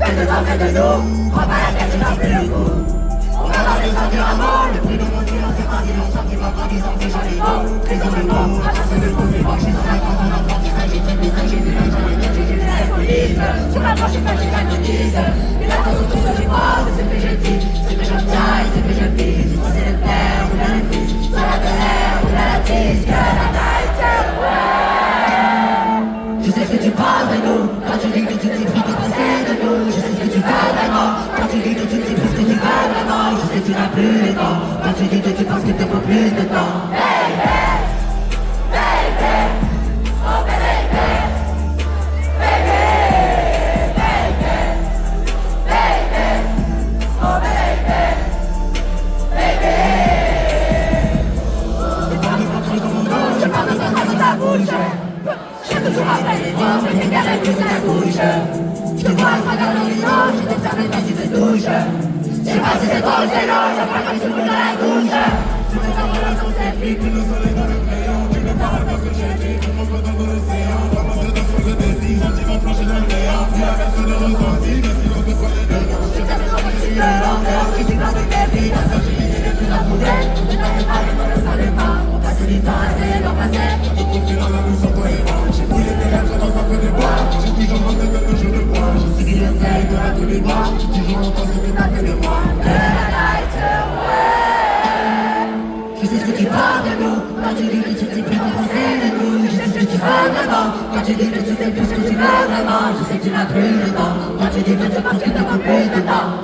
Fais-le-moi, fais-le-nous, crois pas la tête, tu n'as plus le coup. On va dans les sentir un mot, le plus de mots, c'est pas des longs sentiments, quand ils ont déjà les mots. Prison de mots, attention de coups, mais bon, je suis dans la grande en apprentissage, j'ai fait mes j'ai vu la journée, j'ai vu la police. Sur la planche, j'ai pas, j'ai la notice. Et là, quand on touche sur les mots, c'est que je dis, c'est que je taille, c'est que je vise. Si c'est le père ou bien le fils, sur la colère ou bien la tisse, que la taille, je sais ce que tu penses de nous, quand tu dis que tu t'y pris de passer de nous. Je sais ce que tu veux vraiment, quand tu dis que tu t'y pris ce que tu veux vraiment. Je sais que tu n'as plus le temps, quand tu dis que tu penses qu'il te faut plus de temps. Baby, baby, oh baby, baby, baby, baby, oh baby, baby. Je parle de ton dans ta bouche. J'ai toujours après les mots, mais c'est carré que ça bouge. Je te vois à travers l'horizon, je t'observe quand tu te touches. Je sais pas si c'est toi ou c'est l'autre, je parle comme tout le monde dans la douche. Tu me sens dans la sauce, c'est flic, puis le soleil dans le crayon. Tu ne parles pas ce que j'ai dit, comme on peut dans l'océan. Vraiment c'est dans ce défi, sentiment planché dans le néant. Puis la verse de ressenti, mais sinon c'est quoi les deux. Je t'aime trop que je suis le langage, qui suis plein de tes vies. Dans ce que j'ai dit, plus à bouger. Je t'avais parlé, mais ne le savais pas. On passe du temps à essayer d'en passer. Je trouve que dans la nuit sans toi et moi. J'ai brûlé tes lèvres dans un feu de bois. J'ai toujours monté même le jeu de bois. Je sais qu'il essaye de la tous les mois. J'ai toujours longtemps ce que t'as fait de moi. Je sais ce que tu parles de nous, quand tu dis que tu t'es pris pour penser de nous. Je sais ce que tu veux vraiment, quand tu dis que tu sais plus ce que tu veux vraiment. Je sais que tu n'as plus le temps, quand tu dis que tu penses que t'as plus de temps.